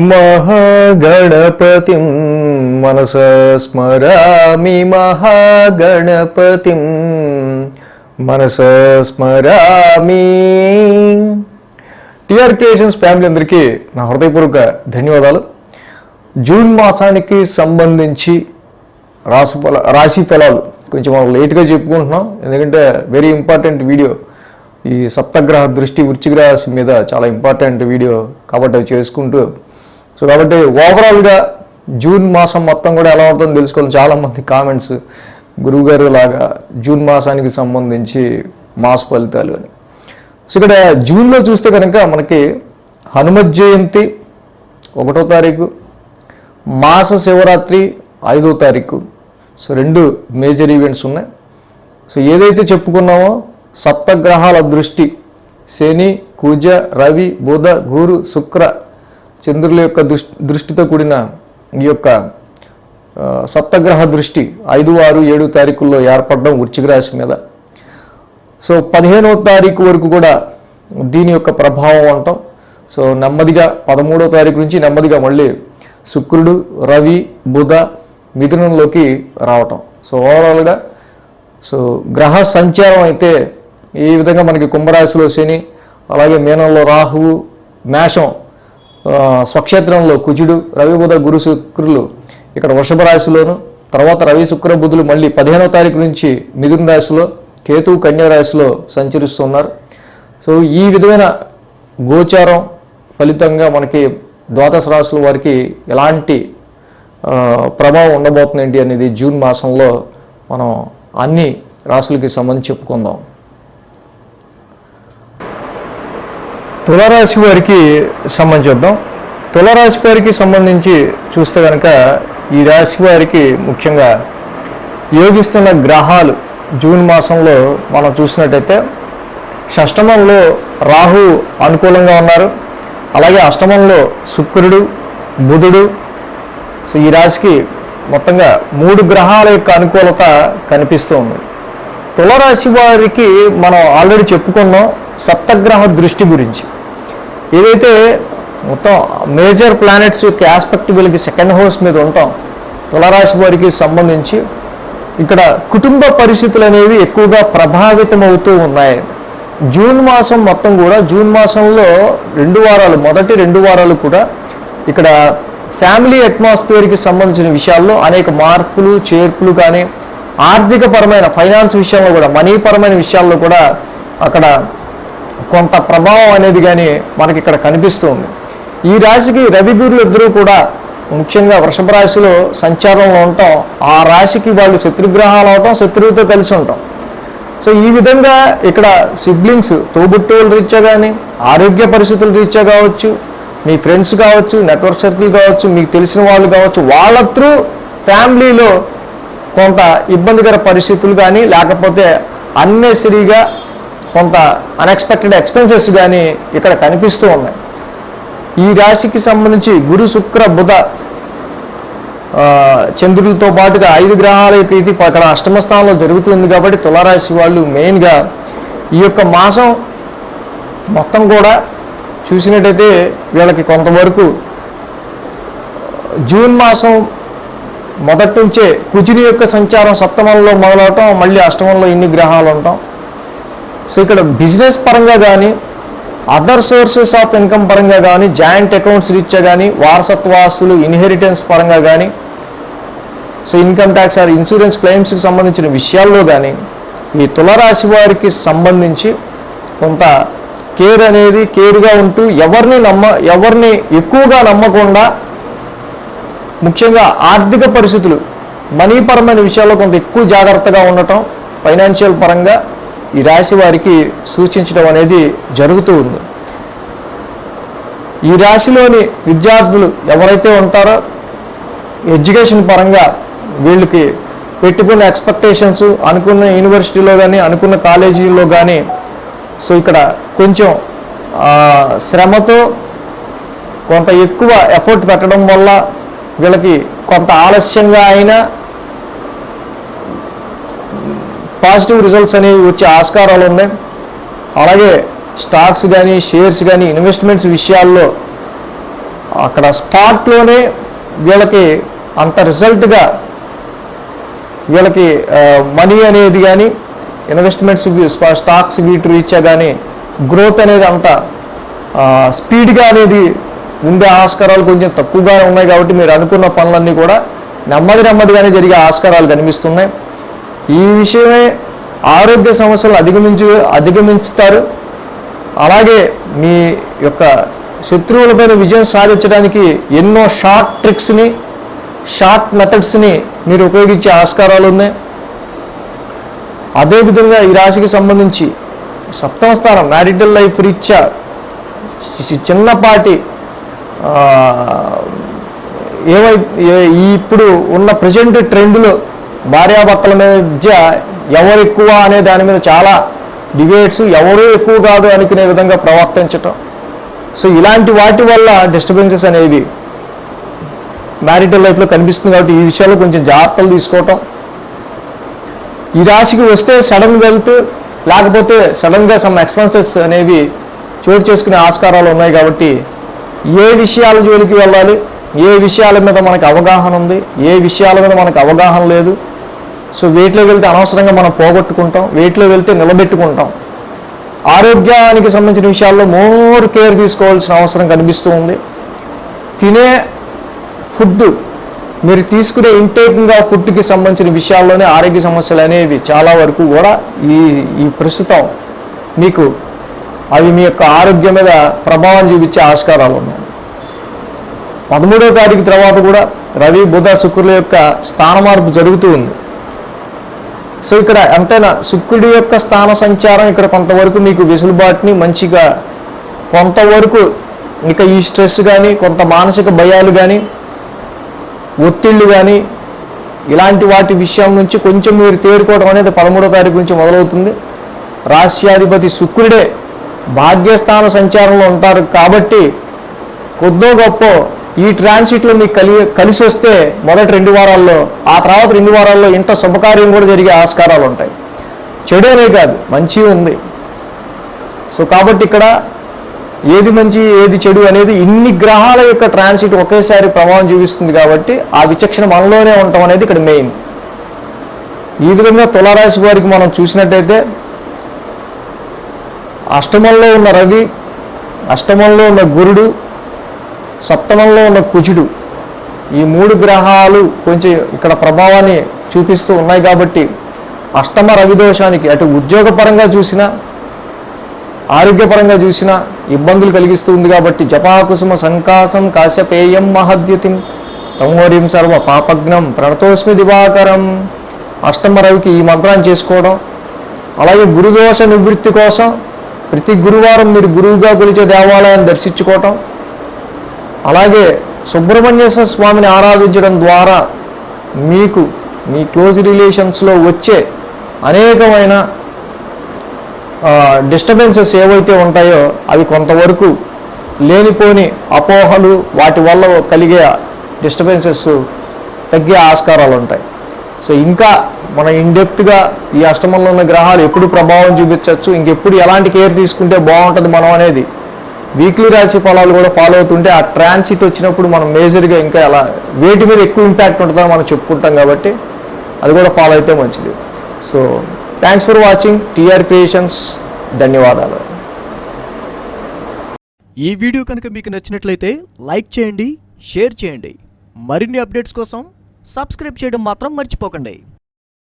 महागणपतिं मनसा स्मरामि महागणपतिं మనసా స్మరామి. TR creations family అందరికీ నా హృదయపూర్వక ధన్యవాదాలు. జూన్ మాసానికి సంబంధించి రాశి ఫలాలు కొంచెం మనం లేట్గా చెప్పుకుంటున్నాం, ఎందుకంటే వెరీ ఇంపార్టెంట్ వీడియో. ఈ సప్తగ్రహ దృష్టి వృశ్చిక రాశి మీద చాలా ఇంపార్టెంట్ వీడియో కాబట్టి అవి చేసుకుంటూ కాబట్టి ఓవరాల్గా జూన్ మాసం మొత్తం కూడా ఎలా అవుతుందో తెలుసుకోవాలి. చాలామంది కామెంట్స్, గురువుగారు లాగా జూన్ మాసానికి సంబంధించి మాస ఫలితాలు అని. సో ఇక్కడ జూన్లో చూస్తే కనుక మనకి హనుమత్ జయంతి 1వ తారీఖు, మాస శివరాత్రి 5వ తారీఖు. సో 2 మేజర్ ఈవెంట్స్ ఉన్నాయి. సో ఏదైతే చెప్పుకున్నామో సప్తగ్రహాల దృష్టి, శని, కుజ, రవి, బుధ, గురు, శుక్ర, చంద్రుల యొక్క దృష్టితో కూడిన ఈ యొక్క సప్తగ్రహ దృష్టి 5, 6, 7 తారీఖుల్లో ఏర్పడడం వృశ్చిక రాశి మీద. సో 15వ తారీఖు వరకు కూడా దీని యొక్క ప్రభావం అంటాం. సో నెమ్మదిగా 13వ తారీఖు నుంచి నెమ్మదిగా మళ్ళీ శుక్రుడు, రవి, బుధ మిథునంలోకి రావటం. సో ఓవరాల్గా సో గ్రహ సంచారం అయితే ఈ విధంగా మనకి కుంభరాశిలో శని, అలాగే మీనంలో రాహువు, మేషం స్వక్షేత్రంలో కుజుడు, రవి, బుధ, గురు, శుక్రులు ఇక్కడ వృషభ రాశిలోను, తర్వాత రవి, శుక్ర, బుధులు మళ్ళీ 15వ తారీఖు నుంచి మిథున రాశిలో, కేతువు కన్యా రాశిలో సంచరిస్తున్నారు. సో ఈ విధమైన గోచారం ఫలితంగా మనకి ద్వాదశ రాశుల వారికి ఎలాంటి ప్రభావం ఉండబోతుంది ఏంటి అనేది జూన్ మాసంలో మనం అన్ని రాశులకి సంబంధించి చెప్పుకుందాం. తులారాశి వారికి సంబంధించేద్దాం. తులారాశి వారికి సంబంధించి చూస్తే కనుక ఈ రాశి వారికి ముఖ్యంగా యోగిస్తున్న గ్రహాలు జూన్ మాసంలో మనం చూసినట్టయితే షష్టమంలో రాహు అనుకూలంగా ఉన్నారు, అలాగే అష్టమంలో శుక్రుడు, బుధుడు. సో ఈ రాశికి మొత్తంగా 3 గ్రహాల యొక్క అనుకూలత కనిపిస్తూ ఉంది. తులారాశి వారికి మనం ఆల్రెడీ చెప్పుకున్నాం సప్తగ్రహ దృష్టి గురించి. ఏదైతే మొత్తం మేజర్ ప్లానెట్స్ యొక్క ఆస్పెక్ట్ వీళ్ళకి సెకండ్ హౌస్ మీద ఉంటాం. తులారాశి వారికి సంబంధించి ఇక్కడ కుటుంబ పరిస్థితులు అనేవి ఎక్కువగా ప్రభావితం అవుతూ ఉన్నాయి. జూన్ మాసం మొత్తం కూడా, జూన్ మాసంలో 2 వారాలు, మొదటి 2 వారాలు కూడా ఇక్కడ ఫ్యామిలీ అట్మాస్ఫియర్కి సంబంధించిన విషయాల్లో అనేక మార్పులు చేర్పులు కానీ, ఆర్థిక పరమైన ఫైనాన్స్ విషయంలో కూడా, మనీ పరమైన విషయాల్లో కూడా అక్కడ కొంత ప్రభావం అనేది కానీ మనకి ఇక్కడ కనిపిస్తుంది. ఈ రాశికి రవి, గురులు ఇద్దరూ కూడా ముఖ్యంగా వృషభ రాశిలో సంచారంలో ఉంటాం. ఆ రాశికి వాళ్ళు శత్రుగ్రహాలు అవటం, శత్రువుతో కలిసి ఉంటాం. సో ఈ విధంగా ఇక్కడ సిబ్లింగ్స్, తోబుట్టువుల రీత్యా కానీ, ఆరోగ్య పరిస్థితుల రీత్యా కావచ్చు, మీ ఫ్రెండ్స్ కావచ్చు, నెట్వర్క్ సర్కిల్ కావచ్చు, మీకు తెలిసిన వాళ్ళు కావచ్చు, వాళ్ళ త్రూ ఫ్యామిలీలో కొంత ఇబ్బందికర పరిస్థితులు కానీ, లేకపోతే అన్నెసరీగా కొంత అన్ఎక్స్పెక్టెడ్ ఎక్స్పెన్సెస్ కానీ ఇక్కడ కనిపిస్తూ ఉన్నాయి. ఈ రాశికి సంబంధించి గురు, శుక్ర, బుధ, చంద్రులతో పాటుగా 5 గ్రహాల యొక్క ఇది అక్కడ అష్టమ స్థానంలో జరుగుతుంది. కాబట్టి తులారాశి వాళ్ళు మెయిన్గా ఈ యొక్క మాసం మొత్తం కూడా చూసినట్టయితే వీళ్ళకి కొంతవరకు జూన్ మాసం మొదటి నుంచే కుజుని యొక్క సంచారం సప్తమంలో మొదలవటం, మళ్ళీ అష్టమంలో ఇన్ని గ్రహాలు ఉంటాం. సో ఇక్కడ బిజినెస్ పరంగా కానీ, అదర్ సోర్సెస్ ఆఫ్ ఇన్కమ్ పరంగా కానీ, జాయింట్ అకౌంట్స్ రీత్యా కానీ, వారసత్వ ఆస్తులు, ఇన్హెరిటెన్స్ పరంగా కానీ, so income tax or insurance క్లెయిమ్స్కి సంబంధించిన విషయాల్లో కానీ ఈ తులారాశి వారికి సంబంధించి కొంత కేర్గా ఉంటూ ఎవరిని ఎక్కువగా నమ్మకుండా, ముఖ్యంగా ఆర్థిక పరిస్థితులు, మనీ పరమైన విషయాల్లో కొంత ఎక్కువ జాగ్రత్తగా ఉండటం ఫైనాన్షియల్ పరంగా ఈ రాశి వారికి సూచించడం అనేది జరుగుతూ ఉంది. ఈ రాశిలోని విద్యార్థులు ఎవరైతే ఉంటారో ఎడ్యుకేషన్ పరంగా వీళ్ళకి పెట్టుకున్న ఎక్స్పెక్టేషన్స్, అనుకున్న యూనివర్సిటీలో కానీ, అనుకున్న కాలేజీల్లో కానీ, సో ఇక్కడ కొంచెం శ్రమతో కొంత ఎక్కువ ఎఫర్ట్ పెట్టడం వల్ల వీళ్ళకి కొంత ఆలస్యంగా అయినా పాజిటివ్ రిజల్ట్స్ అనేవి వచ్చే ఆస్కారాలు ఉన్నాయి. అలాగే స్టాక్స్ కానీ, షేర్స్ కానీ, ఇన్వెస్ట్మెంట్స్ విషయాల్లో అక్కడ స్పాట్లోనే వీళ్ళకి అంత రిజల్ట్గా వీళ్ళకి మనీ అనేది కానీ ఇన్వెస్ట్మెంట్స్ స్టాక్స్ వీటి రీత్యా కానీ గ్రోత్ అనేది అంత స్పీడ్గా అనేది ఉండే ఆస్కారాలు కొంచెం తక్కువగానే ఉన్నాయి. కాబట్టి మీరు అనుకున్న పనులన్నీ కూడా నెమ్మదిగానే జరిగే ఆస్కారాలు కనిపిస్తున్నాయి. ఈ విషయమే ఆరోగ్య సమస్యలు అధిగమించుతారు. అలాగే మీ యొక్క శత్రువులపైన విజయం సాధించడానికి ఎన్నో షార్ట్ మెథడ్స్ని మీరు ఉపయోగించే ఆస్కారాలు ఉన్నాయి. అదేవిధంగా ఈ రాశికి సంబంధించి 7వ స్థానం మ్యారిటల్ లైఫ్ రీత్యా చిన్నపాటి ఇప్పుడు ఉన్న ప్రజెంట్ ట్రెండ్లో భార్యాభర్తల మధ్య ఎవరు ఎక్కువ అనే దాని మీద చాలా డిబేట్స్, ఎవరూ ఎక్కువ కాదు అనుకునే విధంగా ప్రవర్తించటం. సో ఇలాంటి వాటి వల్ల డిస్టర్బెన్సెస్ అనేవి మ్యారిటల్ లైఫ్లో కనిపిస్తుంది. కాబట్టి ఈ విషయాల్లో కొంచెం జాగ్రత్తలు తీసుకోవటం. ఈ రాశికి వస్తే సడన్ వెల్త్ లేకపోతే సడన్గా సమ్ ఎక్స్పెన్సెస్ అనేవి చోటు చేసుకునే ఆస్కారాలు ఉన్నాయి. కాబట్టి ఏ విషయాల జోలికి వెళ్ళాలి, ఏ విషయాల మీద మనకు అవగాహన ఉంది, ఏ విషయాల మీద మనకు అవగాహన లేదు. సో వేటిలో వెళ్తే అనవసరంగా మనం పోగొట్టుకుంటాం, వేటిలో వెళ్తే నిలబెట్టుకుంటాం. ఆరోగ్యానికి సంబంధించిన విషయాల్లో మోర్ కేర్ తీసుకోవాల్సిన అవసరం కనిపిస్తూ ఉంది. తినే ఫుడ్, మీరు తీసుకునే ఇంటేకింగ్ ఆఫ్ ఫుడ్కి సంబంధించిన విషయాల్లోనే ఆరోగ్య సమస్యలు అనేవి చాలా వరకు కూడా ఈ ప్రస్తుతం మీకు అవి మీ యొక్క ఆరోగ్యం మీద ప్రభావం చూపించే ఆస్కారాలు ఉన్నాయి. 13వ తారీఖు తర్వాత కూడా రవి బుధ శుక్రుల యొక్క స్థాన మార్పు జరుగుతూ ఉంది. సో ఇక్కడ ఎంతైనా శుక్రుడి యొక్క స్థాన సంచారం ఇక్కడ కొంతవరకు మీకు వెసులుబాటుని మంచిగా, కొంతవరకు ఇక ఈ స్ట్రెస్ కానీ, కొంత మానసిక భయాలు కానీ, ఒత్తిళ్ళు కానీ, ఇలాంటి వాటి విషయం నుంచి కొంచెం మీరు తేరుకోవడం అనేది 13వ తారీఖు నుంచి మొదలవుతుంది. రాశ్యాధిపతి శుక్రుడే భాగ్యస్థాన సంచారంలో ఉంటారు. కాబట్టి కొద్దో గొప్ప ఈ ట్రాన్సిట్లో మీకు కలిసి వస్తే మొదటి 2 వారాల్లో, ఆ తర్వాత 2 వారాల్లో ఇంట శుభకార్యం కూడా జరిగే ఆస్కారాలు ఉంటాయి. చెడు అనే కాదు, మంచి ఉంది. సో కాబట్టి ఇక్కడ ఏది మంచి ఏది చెడు అనేది ఇన్ని గ్రహాల యొక్క ట్రాన్సిట్ ఒకేసారి ప్రభావం చూపిస్తుంది. కాబట్టి ఆ విచక్షణ మనలోనే ఉండటం అనేది ఇక్కడ మెయిన్. ఈ విధంగా తులారాశి వారికి మనం చూసినట్టయితే అష్టమంలో ఉన్న రవి, అష్టమంలో ఉన్న గురుడు, సప్తమంలో ఉన్న కుజుడు, ఈ 3 గ్రహాలు కొంచెం ఇక్కడ ప్రభావాన్ని చూపిస్తూ ఉన్నాయి. కాబట్టి అష్టమ రవి దోషానికి అటు ఉద్యోగపరంగా చూసినా, ఆరోగ్యపరంగా చూసినా ఇబ్బందులు కలిగిస్తూ ఉంది. కాబట్టి జపాకుసుమ సంకాసం కాశ్యపేయం మహద్యుతిం తమోరిం సర్వ పాపజ్ఞం ప్రణతోస్మి దివాకరం. అష్టమ రవికి ఈ మంత్రాన్ని చేసుకోవడం. అలాగే గురుదోష నివృత్తి కోసం ప్రతి గురువారం మీరు గురువుగా కొలిచే దేవాలయాన్ని దర్శించుకోవటం, అలాగే సుబ్రహ్మణ్యేశ్వర స్వామిని ఆరాధించడం ద్వారా మీకు మీ క్లోజ్ రిలేషన్స్లో వచ్చే అనేకమైన డిస్టర్బెన్సెస్ ఏవైతే ఉంటాయో అవి కొంతవరకు లేనిపోని అపోహలు, వాటి వల్ల కలిగే డిస్టర్బెన్సెస్ తగ్గే ఆస్కారాలు ఉంటాయి. సో ఇంకా మన ఇన్డెప్త్గా ఈ అష్టమంలో ఉన్న గ్రహాలు ఎప్పుడు ప్రభావం చూపించవచ్చు, ఇంకెప్పుడు ఎలాంటి కేర్ తీసుకుంటే బాగుంటుంది మనం అనేది వీక్లీ రాశి ఫలాలు కూడా ఫాలో అవుతుంటే ఆ ట్రాన్సిట్ వచ్చినప్పుడు మనం మేజర్గా ఇంకా ఎలా వేటి మీద ఎక్కువ ఇంపాక్ట్ ఉంటుందో మనం చెప్పుకుంటాం. కాబట్టి అది కూడా ఫాలో అయితే మంచిది. So thanks for watching TR creations. ధన్యవాదాలు. ఈ వీడియో కనుక మీకు నచ్చినట్లయితే లైక్ చేయండి, షేర్ చేయండి. మరిన్ని అప్డేట్స్ కోసం సబ్స్క్రైబ్ చేయడం మాత్రం మర్చిపోకండి.